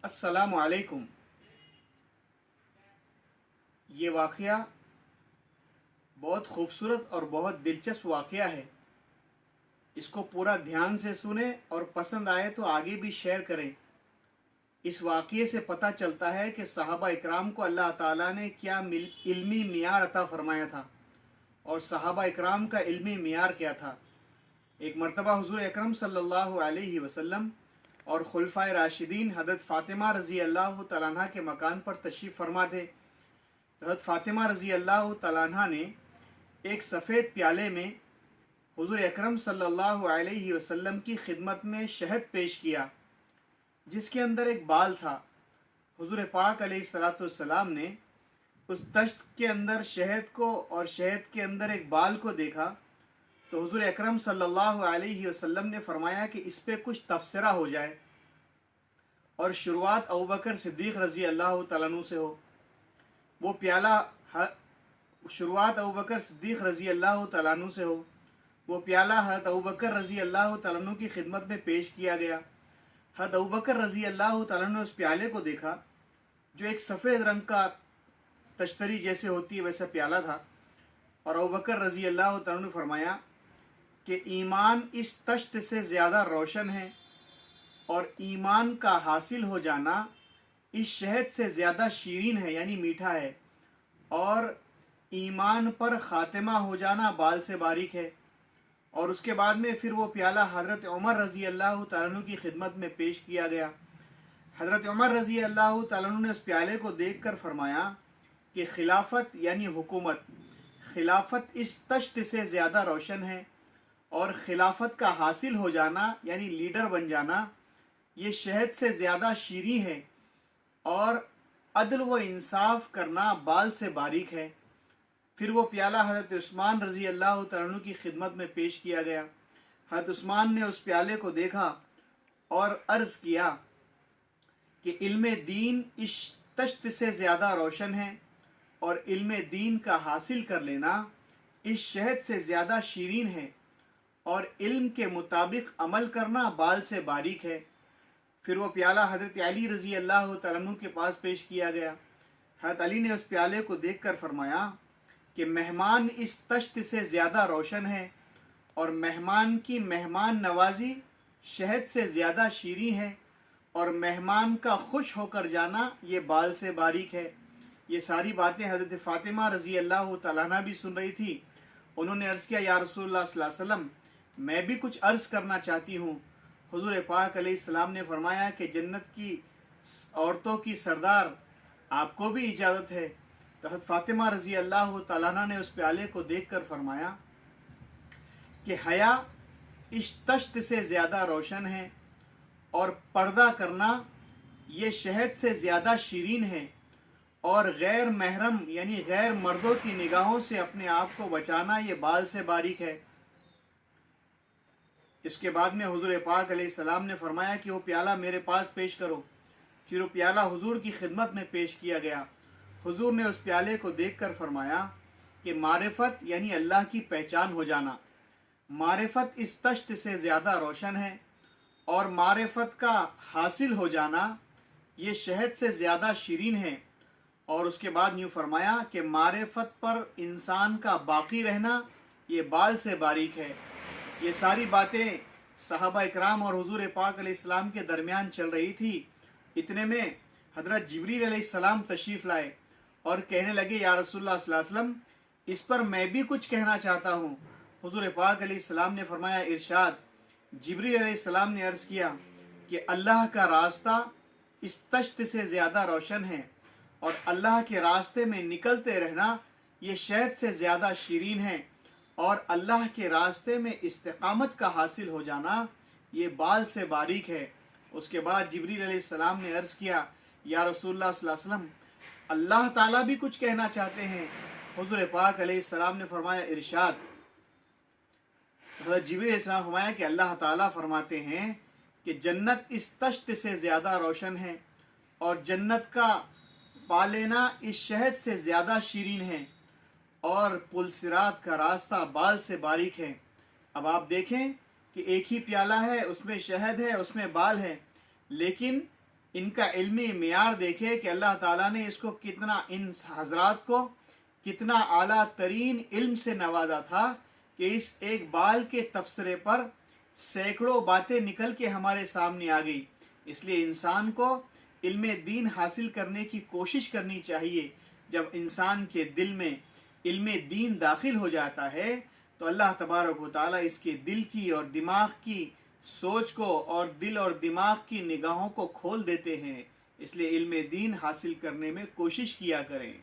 अस्सलामु अलैकुम। ये वाक़या बहुत खूबसूरत और बहुत दिलचस्प वाक़या है। इसको पूरा ध्यान से सुने और पसंद आए तो आगे भी शेयर करें। इस वाक़ये से पता चलता है कि सहाबा इकराम को अल्लाह ताला ने क्या इल्मी मियार अता फरमाया था और सहाबा इकराम का इल्मी मियार क्या था। एक मरतबा हुज़ूर अकरम सल्लल्लाहु अलैहि वसल्लम और खुलफाए राशिदीन हज़रत फ़ातिमा रज़ी अल्लाह तआला अन्हा के मकान पर तशरीफ़ फरमा थे। हज़रत फ़ातिमा रज़ी अल्लाह तआला अन्हा ने एक सफ़ेद प्याले में हुज़ूर अकरम सल्लल्लाहु अलैहि वसल्लम की खिदमत में शहद पेश किया, जिसके अंदर एक बाल था। हुज़ूर पाक अलैहिस्सलाम ने उस तश्त के अंदर शहद को और शहद के अंदर एक बाल को देखा तो हुज़ूर अकरम सल्लल्लाहु अलैहि वसल्लम ने फरमाया कि इस पे कुछ तफसिरा हो जाए और शुरुआत अबू बकर सिद्दीक़ रज़ी अल्लाह तआला अन्हु से हो। वो प्याला शुरुआत अबू बकर सिद्दीक़ रज़ी अल्लाह तआला अन्हु से हो। वो प्याला हज़रत अबू बकर रज़ी अल्लाह तआला अन्हु की खिदमत में पेश किया गया। हज़रत अबू बकर रज़ी अल्लाह तआला अन्हु ने उस प्याले को देखा जो एक सफ़ेद रंग का तश्तरी जैसे होती है वैसा प्याला था, और अबू बकर रज़ी अल्लाह तआला अन्हु ने फरमाया कि ईमान इस तश्त से ज़्यादा रोशन है और ईमान का हासिल हो जाना इस शहद से ज़्यादा शीरीन है, यानी मीठा है, और ईमान पर ख़ातिमा हो जाना बाल से बारीक है। और उसके बाद में फिर वो प्याला हज़रत उमर रज़ी अल्लाह तआला अन्हु की खिदमत में पेश किया गया। हज़रत उमर रज़ी अल्लाह तआला अन्हु ने उस प्याले को देख कर फरमाया कि खिलाफत यानी हुकूमत, खिलाफत इस तश्त से ज़्यादा रोशन है और खिलाफत का हासिल हो जाना यानी लीडर बन जाना ये शहद से ज़्यादा शीरीं है, और अदल व इंसाफ करना बाल से बारीक है। फिर वो प्याला हज़रत उस्मान रज़ी अल्लाह तआला अन्हु की खिदमत में पेश किया गया। हज़रत उस्मान ने उस प्याले को देखा और अर्ज़ किया कि इल्म दीन इस तश्त से ज़्यादा रोशन है और इल्म दीन का हासिल कर लेना इस शहद से ज़्यादा शीरीन है, और इल्म के मुताबिक अमल करना बाल से बारीक है। फिर वो प्याला हज़रत अली रज़ी अल्लाह तआला अन्हु के पास पेश किया गया। हज़रत अली ने उस प्याले को देखकर फरमाया कि मेहमान इस तश्त से ज़्यादा रोशन है और मेहमान की मेहमान नवाजी शहद से ज़्यादा शीरीं है, और मेहमान का खुश होकर जाना ये बाल से बारीक है। ये सारी बातें हज़रत फ़ातिमा रज़ी अल्लाह तआला अन्हा भी सुन रही थी। उन्होंने अर्ज़ किया, या रसूलुल्लाह सल्लल्लाहु अलैहि वसल्लम, मैं भी कुछ अर्ज़ करना चाहती हूँ। हुज़ूर पाक अलैहिस्सलाम ने फरमाया कि जन्नत की औरतों की सरदार आपको भी इजाज़त है। तो हज़रत फ़ातिमा रज़ी अल्लाह तआला अन्हा ने उस प्याले को देखकर फरमाया कि हया इस तश्त से ज़्यादा रोशन है और पर्दा करना ये शहद से ज़्यादा शीरीन है, और गैर महरम यानी गैर मर्दों की निगाहों से अपने आप को बचाना ये बाल से बारीक है। इसके बाद में हुज़ूर पाक अलैहिस्सलाम ने फरमाया कि वो प्याला मेरे पास पेश करो। फिर वो प्याला हुज़ूर की खिदमत में पेश किया गया। हुज़ूर ने उस प्याले को देखकर फरमाया कि मारिफत यानी अल्लाह की पहचान हो जाना, मारिफत इस तश्त से ज़्यादा रोशन है, और मारिफत का हासिल हो जाना ये शहद से ज़्यादा शीरीन है। और उसके बाद यूँ फरमाया कि मारिफत पर इंसान का बाकी रहना ये बाल से बारीक है। ये सारी बातें सहाबा इकराम और हुज़ूर पाक अलैहिस्सलाम के दरमियान चल रही थी। इतने में हज़रत जिब्रील अलैहिस्सलाम तशरीफ़ लाए और कहने लगे, या रसूलुल्लाह सल्लल्लाहु अलैहि वसल्लम, इस पर मैं भी कुछ कहना चाहता हूँ। हुज़ूर पाक अलैहिस्सलाम ने फरमाया, इरशाद। जिब्रील अलैहिस्सलाम ने अर्ज़ किया कि अल्लाह का रास्ता इस तश्त से ज़्यादा रोशन है और अल्लाह के रास्ते में निकलते रहना ये शहद से ज़्यादा शीरीन है, और अल्लाह के रास्ते में इस्तिकामत का हासिल हो जाना ये बाल से बारीक है। उसके बाद जिब्रील अलैहिस्सलाम ने अर्ज़ किया, या रसूलुल्लाह सल्लल्लाहु अलैहि वसल्लम, अल्लाह ताला भी कुछ कहना चाहते हैं। हुज़ूर पाक अलैहिस्सलाम ने फरमाया, इरशाद। हज़रत जिब्रील अलैहिस्सलाम फरमाया कि अल्लाह ताला फरमाते हैं कि जन्नत इस तश्त से ज़्यादा रोशन है और जन्नत का पा लेना इस शहद से ज़्यादा शीरीन है, और पुल सिरात का रास्ता बाल से बारीक है। अब आप देखें कि एक ही प्याला है, उसमें शहद है, उसमें बाल है, लेकिन इनका इल्मी मियार देखे कि अल्लाह ताला ने इसको कितना, इन हजरात को कितना आला तरीन इल्म से नवाजा था कि इस एक बाल के तबसरे पर सैकड़ों बातें निकल के हमारे सामने आ गई। इसलिए इंसान को इल्म दीन हासिल करने की कोशिश करनी चाहिए। जब इंसान के दिल में इल्म दीन दाखिल हो जाता है तो अल्लाह तबारक व तआला इसके दिल की और दिमाग की सोच को और दिल और दिमाग की निगाहों को खोल देते हैं। इसलिए इल्म दीन हासिल करने में कोशिश किया करें।